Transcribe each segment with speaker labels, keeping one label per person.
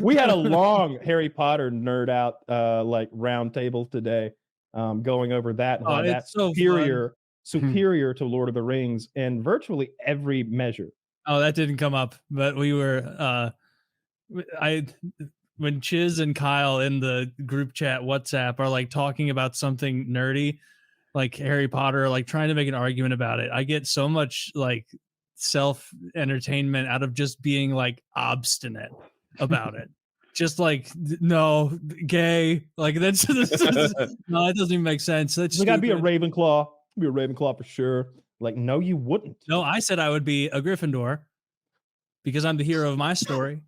Speaker 1: We had a long Harry Potter nerd out like round table today, going over that and how that's
Speaker 2: so
Speaker 1: superior to Lord of the Rings in virtually every measure.
Speaker 2: Oh, that didn't come up, but we were when Chiz and Kyle in the group chat WhatsApp are like talking about something nerdy, like Harry Potter, like trying to make an argument about it. I get so much like self entertainment out of just being like obstinate about it. Just like, no, gay. Like that's no, it doesn't even make sense. That's
Speaker 1: you gotta be a Ravenclaw. Be a Ravenclaw for sure. Like, no, you wouldn't.
Speaker 2: No, I said I would be a Gryffindor because I'm the hero of my story.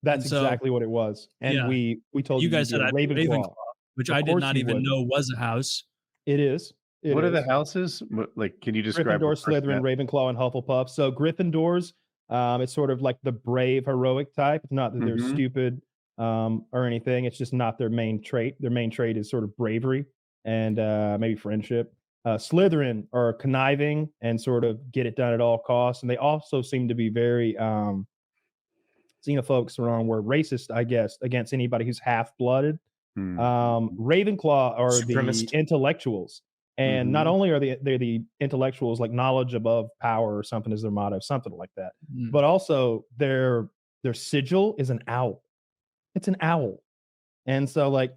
Speaker 1: That's exactly what it was. And we told
Speaker 2: you guys said I'd be Ravenclaw, which I did not even know was a house.
Speaker 1: It is.
Speaker 3: What are the houses? Like, can you describe?
Speaker 1: Gryffindor, Slytherin, Ravenclaw, and Hufflepuff. So Gryffindors, it's sort of like the brave, heroic type. It's not that they're stupid or anything. It's just not their main trait. Their main trait is sort of bravery and maybe friendship. Slytherin are conniving and sort of get it done at all costs. And they also seem to be very xenophobes, wrong word, racist, I guess, against anybody who's half-blooded. Ravenclaw are the intellectuals. And not only are they're the intellectuals, like knowledge above power or something is their motto, something like that. But also their sigil is an owl. It's an owl. And so like,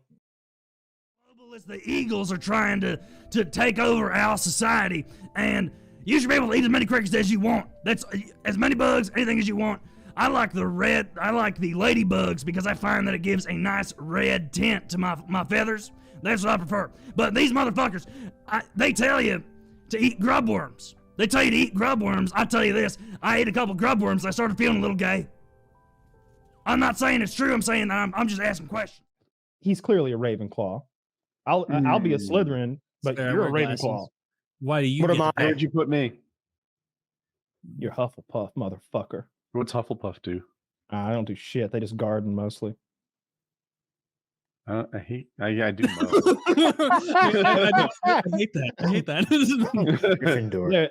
Speaker 4: the Eagles are trying to take over our society, and you should be able to eat as many crickets as you want. That's as many bugs, anything as you want. I like the ladybugs because I find that it gives a nice red tint to my feathers. That's what I prefer. But these motherfuckers, they tell you to eat grubworms. They tell you to eat grubworms. I tell you this, I ate a couple grubworms. I started feeling a little gay. I'm not saying it's true. I'm saying that I'm just asking questions.
Speaker 1: He's clearly a Ravenclaw. I'll be a Slytherin, but you're a Ravenclaw.
Speaker 2: Why do you?
Speaker 3: What am I? Where'd you put me?
Speaker 1: You're Hufflepuff, motherfucker.
Speaker 3: What's Hufflepuff do?
Speaker 1: I don't do shit. They just garden mostly.
Speaker 3: I do know.
Speaker 2: I hate that. I hate that.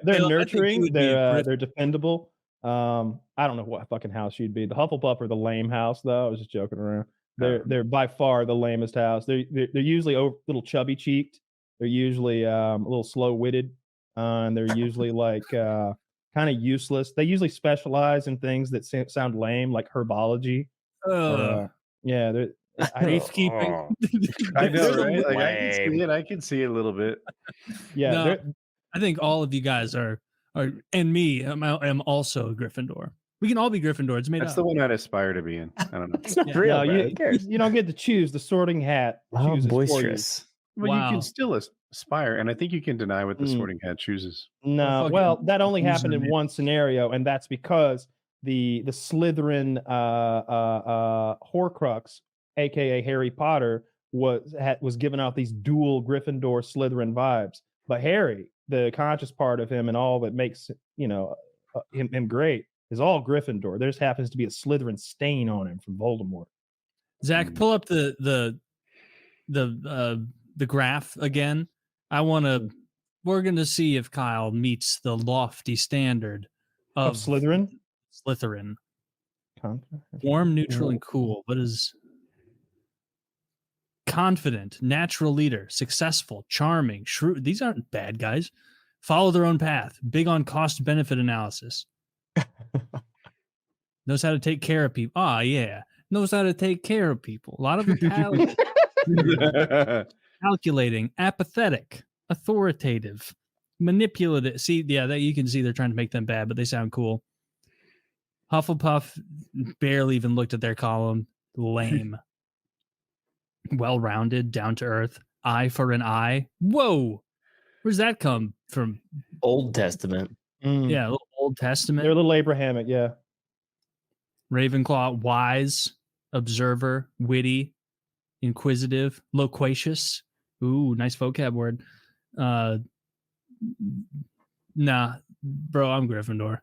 Speaker 1: They're nurturing. They're defendable. I don't know what fucking house you'd be. The Hufflepuff or the lame house, though. I was just joking around. They're by far the lamest house. They're usually a little chubby cheeked. They're usually a little slow witted, and they're usually like kind of useless. They usually specialize in things that sound lame, like herbology. They're
Speaker 2: safekeeping.
Speaker 3: I know, right? Like, I can see it a little bit.
Speaker 1: Yeah,
Speaker 2: no, I think all of you guys are, and me. I'm also a Gryffindor. We can all be Gryffindors.
Speaker 3: That's the one I'd aspire to be in. I don't know.
Speaker 1: It's not real. You don't get to choose. The Sorting Hat chooses
Speaker 5: boisterous.
Speaker 3: Well, you can still aspire, and I think you can deny what the Sorting Hat chooses.
Speaker 1: No, well, that only happened in one scenario, and that's because the Slytherin Horcrux, aka Harry Potter, was giving out these dual Gryffindor Slytherin vibes. But Harry, the conscious part of him and all that makes him great, is all Gryffindor. There just happens to be a Slytherin stain on him from Voldemort.
Speaker 2: Zach, pull up the graph again. We're gonna see if Kyle meets the lofty standard of
Speaker 1: Slytherin.
Speaker 2: Warm, neutral, and cool. What is confident, natural leader, successful, charming, shrewd? These aren't bad guys. Follow their own path. Big on cost-benefit analysis. Knows how to take care of people. Knows how to take care of people. A lot of calculating, apathetic, authoritative, manipulative. See, you can see they're trying to make them bad, but they sound cool. Hufflepuff barely even looked at their column. Lame. Well-rounded, down to earth. Eye for an eye. Whoa, where's that come from?
Speaker 5: Old Testament.
Speaker 2: Yeah, a little Old Testament.
Speaker 1: They're a little Abrahamic, yeah.
Speaker 2: Ravenclaw, wise, observer, witty, inquisitive, loquacious. Ooh, nice vocab word. Nah, bro, I'm Gryffindor.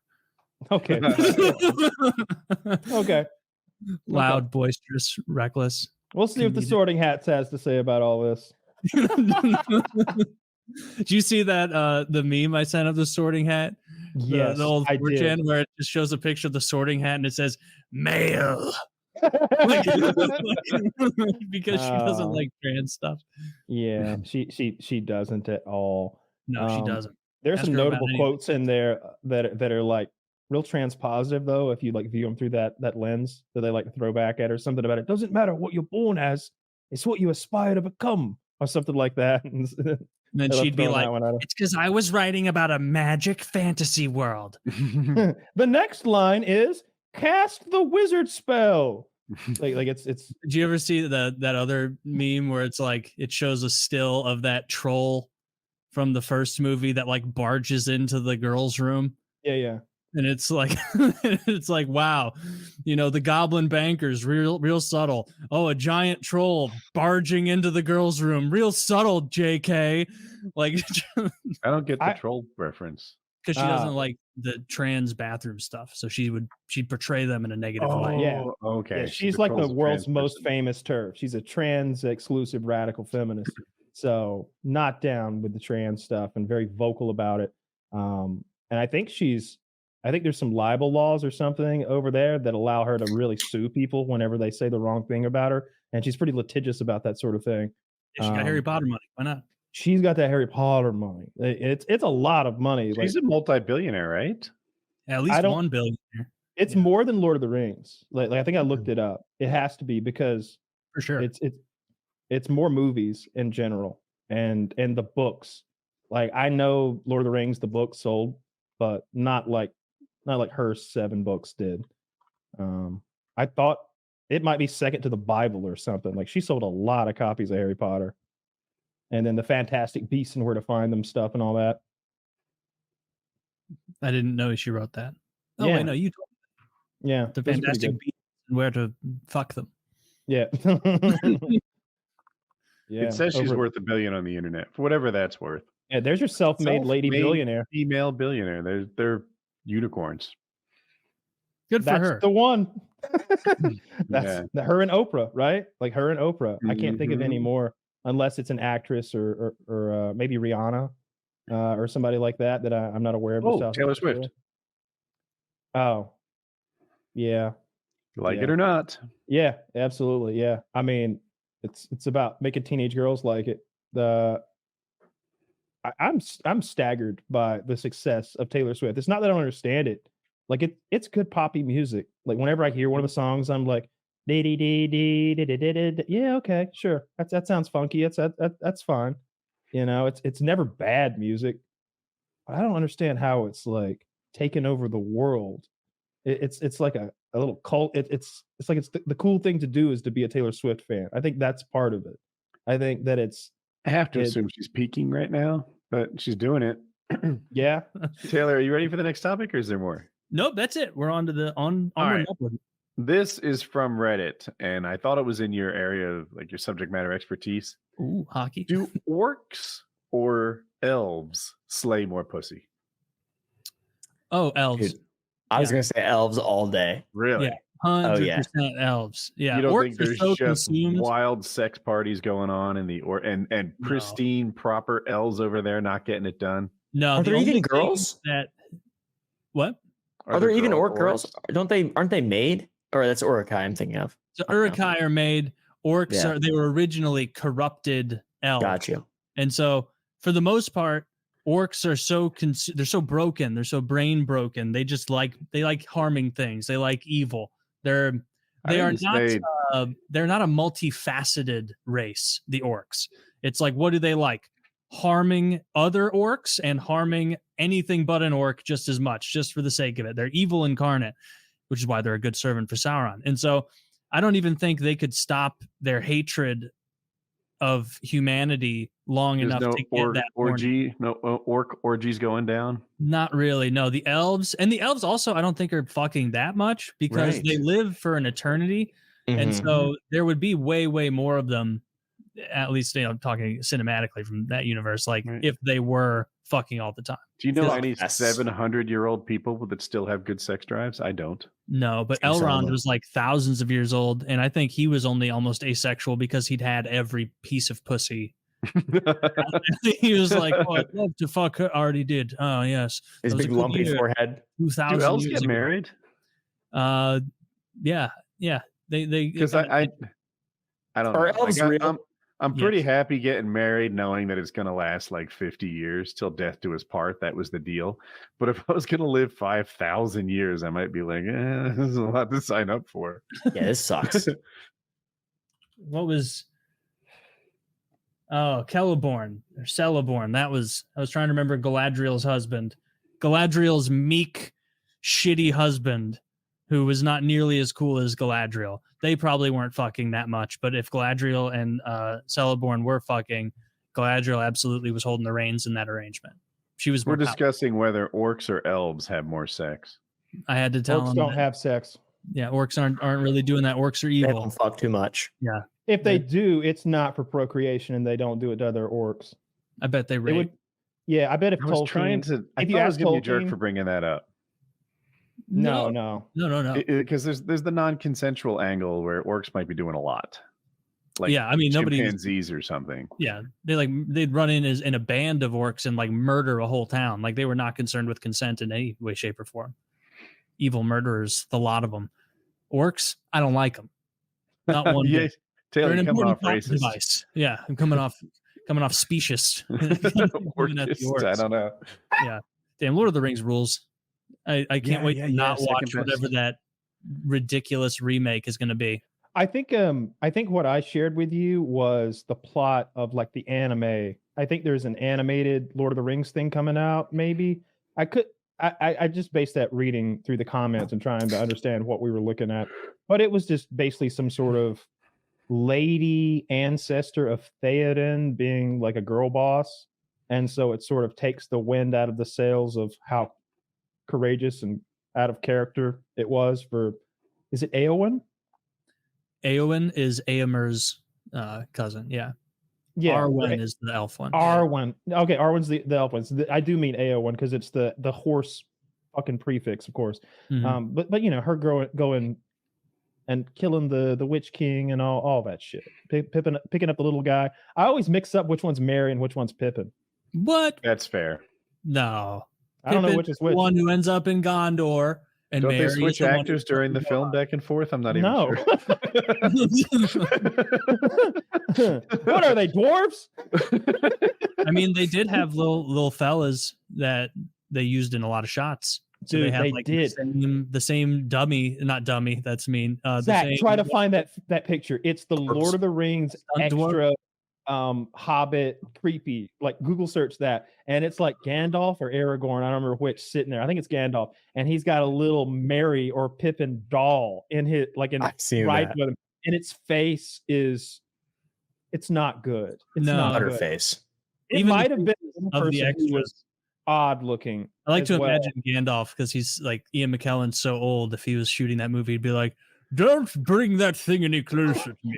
Speaker 1: Okay. Okay.
Speaker 2: Loud, boisterous, reckless.
Speaker 1: We'll see what the Sorting Hat has to say about all this.
Speaker 2: Did you see that the meme I sent of the Sorting Hat?
Speaker 1: Yes,
Speaker 2: the old
Speaker 1: I
Speaker 2: 4chan
Speaker 1: did.
Speaker 2: where it just shows a picture of the Sorting Hat and it says male. Because she doesn't like trans stuff.
Speaker 1: Yeah, she doesn't at all.
Speaker 2: No, she doesn't.
Speaker 1: There's
Speaker 2: Ask
Speaker 1: some
Speaker 2: her about
Speaker 1: notable
Speaker 2: anything.
Speaker 1: quotes in there that are like real transpositive though. If you like view them through that lens that they like to throw back at her, something about it doesn't matter what you're born as, it's what you aspire to become, or something like that. And
Speaker 2: then
Speaker 1: I love
Speaker 2: she'd be
Speaker 1: throwing
Speaker 2: like,
Speaker 1: that one at her.
Speaker 2: it's because I was writing about a magic fantasy world.
Speaker 1: The next line is cast the wizard spell. Like it's
Speaker 2: Did you ever see that other meme where it's like it shows a still of that troll from the first movie that like barges into the girls' room?
Speaker 1: yeah.
Speaker 2: And it's like it's like, wow, you know, the goblin bankers, real subtle. Oh, a giant troll barging into the girls' room, real subtle, JK. Like
Speaker 3: I don't get the troll reference.
Speaker 2: because she doesn't like the trans bathroom stuff, so she'd portray them in a negative way.
Speaker 1: Yeah.
Speaker 3: Okay.
Speaker 1: Yeah,
Speaker 3: So
Speaker 1: she's
Speaker 3: the
Speaker 1: like the
Speaker 3: troll's a
Speaker 1: world's
Speaker 3: trans
Speaker 1: most
Speaker 3: person.
Speaker 1: famous TERF. She's a trans exclusive radical feminist. So not down with the trans stuff and very vocal about it. And I think there's some libel laws or something over there that allow her to really sue people whenever they say the wrong thing about her. And she's pretty litigious about that sort of thing.
Speaker 2: Yeah, she got Harry Potter money. Why not?
Speaker 1: She's got that Harry Potter money. It's a lot of money.
Speaker 3: She's a multi-billionaire, right?
Speaker 2: At least 1 billion.
Speaker 1: It's more than Lord of the Rings. Like I think I looked it up. It has to be because
Speaker 2: For sure.
Speaker 1: it's more movies in general and the books. Like I know Lord of the Rings, the book sold, but not like her 7 books did. I thought it might be second to the Bible or something. Like she sold a lot of copies of Harry Potter. And then the Fantastic Beasts and Where to Find Them stuff and all that.
Speaker 2: I didn't know she wrote that. Oh
Speaker 1: Yeah.
Speaker 2: wait, no, you told me.
Speaker 1: Yeah.
Speaker 2: The
Speaker 1: those are pretty
Speaker 2: Fantastic
Speaker 1: good.
Speaker 2: Beasts and Where to Fuck Them.
Speaker 1: Yeah. Yeah.
Speaker 3: It says she's worth $1 billion on the internet, for whatever that's worth.
Speaker 1: Yeah, there's your self-made lady billionaire.
Speaker 3: Female billionaire. They're unicorns.
Speaker 2: Good for
Speaker 1: That's
Speaker 2: her.
Speaker 1: the one.
Speaker 3: Yeah.
Speaker 1: Her and Oprah, right? Like her and Oprah. I can't think of any
Speaker 3: Mhm.
Speaker 1: more unless it's an actress or maybe Rihanna or somebody like that I'm not aware of.
Speaker 3: Oh, Taylor Swift.
Speaker 1: Oh, yeah.
Speaker 3: Like it or not.
Speaker 1: Yeah, absolutely. Yeah. I mean, it's about making teenage girls like it. I'm staggered by the success of Taylor Swift. It's not that I don't understand it. Like it's good poppy music. Like whenever I hear one of the songs, I'm like, yeah, okay, sure. That sounds funky. That's fine. You know, it's never bad music. But I don't understand how it's like taken over the world. It's like a little cult. It's like the cool thing to do is to be a Taylor Swift fan. I think that's part of it. I think that
Speaker 3: I have to assume she's peaking right now, but she's doing it.
Speaker 1: Yeah.
Speaker 3: Taylor, are you ready for the next topic or is there more?
Speaker 2: Nope, that's it. We're on to the
Speaker 3: All right.
Speaker 2: upward.
Speaker 3: This is from Reddit, and I thought it was in your area of like your subject matter expertise.
Speaker 2: Ooh, hockey.
Speaker 3: Do orcs or elves slay more pussy?
Speaker 2: Oh, elves.
Speaker 5: Dude, I was gonna say elves all day.
Speaker 3: Really?
Speaker 2: Yeah. 100%
Speaker 5: yeah.
Speaker 2: elves. Yeah.
Speaker 3: You don't
Speaker 2: Orcs
Speaker 3: think
Speaker 2: are
Speaker 3: there's
Speaker 2: so
Speaker 3: just
Speaker 2: consumed.
Speaker 3: wild sex parties going on in the and pristine proper elves over there not getting it done?
Speaker 2: No.
Speaker 5: Are
Speaker 2: the
Speaker 5: there
Speaker 2: only
Speaker 5: even
Speaker 2: thing
Speaker 5: girls?
Speaker 2: What?
Speaker 5: Are there even orc girls?
Speaker 3: orcs?
Speaker 5: Aren't they made? Or that's Urukai I'm thinking of.
Speaker 2: So Urukai are made. Orcs
Speaker 5: Yeah.
Speaker 2: they were originally corrupted elves.
Speaker 5: Got you.
Speaker 2: And so for the most part, orcs are they're so broken, they're so brain broken. They just like harming things. They like evil. They're not a multifaceted race, the orcs. It's like, what do they like? Harming other orcs and harming anything but an orc just as much, just for the sake of it. They're evil incarnate, which is why they're a good servant for Sauron. And so I don't even think they could stop their hatred of humanity long enough to get that
Speaker 3: orgy. No orc orgies going down.
Speaker 2: Not really. No, the elves also I don't think are fucking that much because
Speaker 5: Right.
Speaker 2: they live for an eternity, and
Speaker 5: Mhm.
Speaker 2: so there would be way more of them. At least talking cinematically from that universe, like
Speaker 3: Right.
Speaker 2: if they were fucking all the time.
Speaker 3: Do you know
Speaker 5: Fuck,
Speaker 3: any
Speaker 5: that's-
Speaker 3: 700-year-old people that still have good sex drives? I don't.
Speaker 2: No, but
Speaker 5: Seems
Speaker 2: Elrond
Speaker 5: solid.
Speaker 2: was like thousands of years old, and I think he was only almost asexual because he'd had every piece of pussy He was like, "Oh, I'd love to fuck her." Already did. Oh yes.
Speaker 5: His big lumpy forehead.
Speaker 2: 2000
Speaker 3: Do elves
Speaker 2: years
Speaker 3: get
Speaker 2: ago.
Speaker 3: married?
Speaker 2: Yeah. They
Speaker 3: Because I don't
Speaker 5: Are
Speaker 3: know.
Speaker 5: elves real?
Speaker 3: I'm pretty happy getting married, knowing that it's going to last like 50 years till death do us part. That was the deal. But if I was going to live 5,000 years, I might be like, this is a lot to sign up for.
Speaker 5: Yeah, this sucks.
Speaker 2: what was Celeborn or Celeborn. I was trying to remember Galadriel's husband. Galadriel's meek, shitty husband, who was not nearly as cool as Galadriel. They probably weren't fucking that much, but if Galadriel and Celeborn were fucking, Galadriel absolutely was holding the reins in that arrangement. She was.
Speaker 3: We're discussing whether orcs or elves have more sex.
Speaker 2: I had to tell
Speaker 1: Orcs
Speaker 2: him
Speaker 1: don't have sex.
Speaker 2: Yeah, orcs aren't really doing that. Orcs are
Speaker 5: They
Speaker 2: evil.
Speaker 5: don't fuck too much.
Speaker 2: Yeah.
Speaker 1: If they do, it's not for procreation, and they don't do it to other orcs.
Speaker 2: I bet they
Speaker 1: It
Speaker 2: rape.
Speaker 1: would. Yeah, I bet if
Speaker 3: I was
Speaker 1: Tolkien.
Speaker 3: trying to. I
Speaker 1: if
Speaker 3: thought
Speaker 1: you
Speaker 3: I was
Speaker 1: ask
Speaker 3: going to be a jerk
Speaker 1: Tolkien-
Speaker 3: for bringing that up.
Speaker 1: No.
Speaker 3: Because there's the non-consensual angle where orcs might be doing a lot. Like
Speaker 2: Yeah, I mean, nobody-
Speaker 3: chimpanzees or something.
Speaker 2: Yeah, they'd run in a band of orcs and like murder a whole town. Like they were not concerned with consent in any way, shape, or form. Evil murderers, the lot of them. Orcs, I don't like them. Not one
Speaker 3: Yeah,
Speaker 2: bit.
Speaker 3: Taylor,
Speaker 2: They're an
Speaker 3: you're coming off
Speaker 2: important plot
Speaker 3: racist.
Speaker 2: device. Yeah, I'm coming off specious. Coming at the
Speaker 3: Orcist, I
Speaker 2: orcs.
Speaker 3: don't know.
Speaker 2: Yeah, damn. Lord of the Rings rules. I can't wait to not
Speaker 3: second
Speaker 2: watch
Speaker 3: best.
Speaker 2: whatever that ridiculous remake is going to be.
Speaker 1: I think what I shared with you was the plot of like the anime. I think there's an animated Lord of the Rings thing coming out. Maybe I just based that reading through the comments and trying to understand what we were looking at. But it was just basically some sort of lady ancestor of Theoden being like a girl boss. And so it sort of takes the wind out of the sails of how courageous and out of character it was for, is it Eowyn?
Speaker 2: Eowyn is Eomer's cousin. Yeah.
Speaker 1: Yeah.
Speaker 2: Arwen
Speaker 1: right.
Speaker 2: is the elf one.
Speaker 1: Arwen. Okay, Arwen's the elf one. So I do mean Eowyn because it's the horse fucking prefix, of course.
Speaker 2: Mhm.
Speaker 1: But you know, her going and killing the Witch King and all that shit. Picking up the little guy. I always mix up which one's Merry and which one's Pippin.
Speaker 2: What?
Speaker 3: That's fair.
Speaker 2: No.
Speaker 1: I don't know
Speaker 2: Pippin
Speaker 1: which is
Speaker 2: the
Speaker 1: which.
Speaker 2: one who ends up in Gondor. And
Speaker 3: Don't
Speaker 2: Merry
Speaker 3: they switch
Speaker 2: is the one
Speaker 3: actors
Speaker 2: who-
Speaker 3: during the film back and forth? I'm not even
Speaker 1: No.
Speaker 3: sure.
Speaker 1: What are they, dwarves?
Speaker 2: I mean, they did have little fellas that they used in a lot of shots. So
Speaker 1: Dude,
Speaker 2: they had
Speaker 1: they
Speaker 2: like
Speaker 1: did.
Speaker 2: the same dummy, not dummy. That's mean. The
Speaker 1: Zach,
Speaker 2: same,
Speaker 1: try to find that picture. It's the Lord of the Rings
Speaker 2: Stunt dwarf?
Speaker 1: extra Hobbit creepy. Like Google search that, and it's like Gandalf or Aragorn. I don't remember which sitting there. I think it's Gandalf, and he's got a little Merry or Pippin doll in his
Speaker 5: I've seen
Speaker 1: right
Speaker 5: that.
Speaker 1: with him, and its face is. It's not good. It's
Speaker 2: No.
Speaker 1: not good.
Speaker 5: Butterface.
Speaker 1: It
Speaker 2: Even the
Speaker 1: might have been one
Speaker 2: of the
Speaker 1: person who was
Speaker 2: extras.
Speaker 1: odd looking.
Speaker 2: I like
Speaker 1: as
Speaker 2: to
Speaker 1: well.
Speaker 2: imagine Gandalf because he's like Ian McKellen's so old. If he was shooting that movie, he'd be like, "Don't bring that thing any closer to me."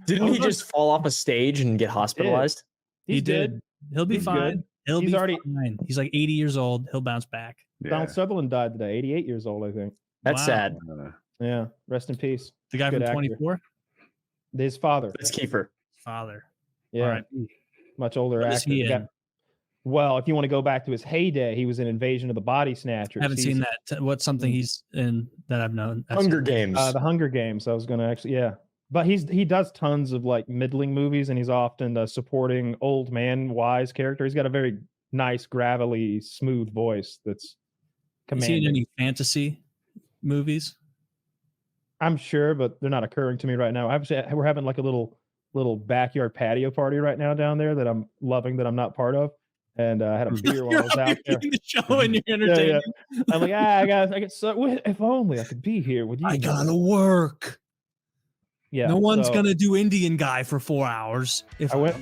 Speaker 5: Didn't he just fall off a stage and get hospitalized?
Speaker 2: He
Speaker 1: He's
Speaker 2: did.
Speaker 1: good.
Speaker 2: He'll be
Speaker 1: He's
Speaker 2: fine.
Speaker 1: good.
Speaker 2: He'll
Speaker 1: He's
Speaker 2: be
Speaker 1: already-
Speaker 2: fine. He's like 80 years old. He'll bounce back.
Speaker 1: Donald Sutherland died today, 88 years old, I think.
Speaker 5: That's
Speaker 2: Wow.
Speaker 5: sad.
Speaker 1: Yeah, rest in peace.
Speaker 2: The guy
Speaker 1: Good
Speaker 2: from
Speaker 1: actor.
Speaker 2: 24,
Speaker 1: His father.
Speaker 5: That's Kiefer.
Speaker 2: father.
Speaker 1: Yeah,
Speaker 2: All right.
Speaker 1: much older
Speaker 2: What
Speaker 1: actor.
Speaker 2: is he in?
Speaker 1: Well, if you want to go back to his heyday, he was in Invasion of the Body Snatchers.
Speaker 2: I haven't seen that. What's something he's in that I've known?
Speaker 5: Hunger Games.
Speaker 1: The Hunger Games. I was going to actually, yeah. But he does tons of like middling movies, and he's often supporting old man wise character. He's got a very nice, gravelly, smooth voice that's
Speaker 2: Is he in
Speaker 1: commanding.
Speaker 2: any fantasy movies?
Speaker 1: I'm sure, but they're not occurring to me right now. We're having like a little backyard patio party right now down there that I'm loving that I'm not part of. And I had a beer while I was out there.
Speaker 2: The show and you're
Speaker 1: Yeah,
Speaker 2: entertaining.
Speaker 1: yeah. I'm like, I get so. If only I could be here with you.
Speaker 2: I
Speaker 1: guys."
Speaker 2: gotta work.
Speaker 1: Yeah.
Speaker 2: No one's
Speaker 1: so
Speaker 2: gonna do Indian guy for 4 hours. If
Speaker 1: I went.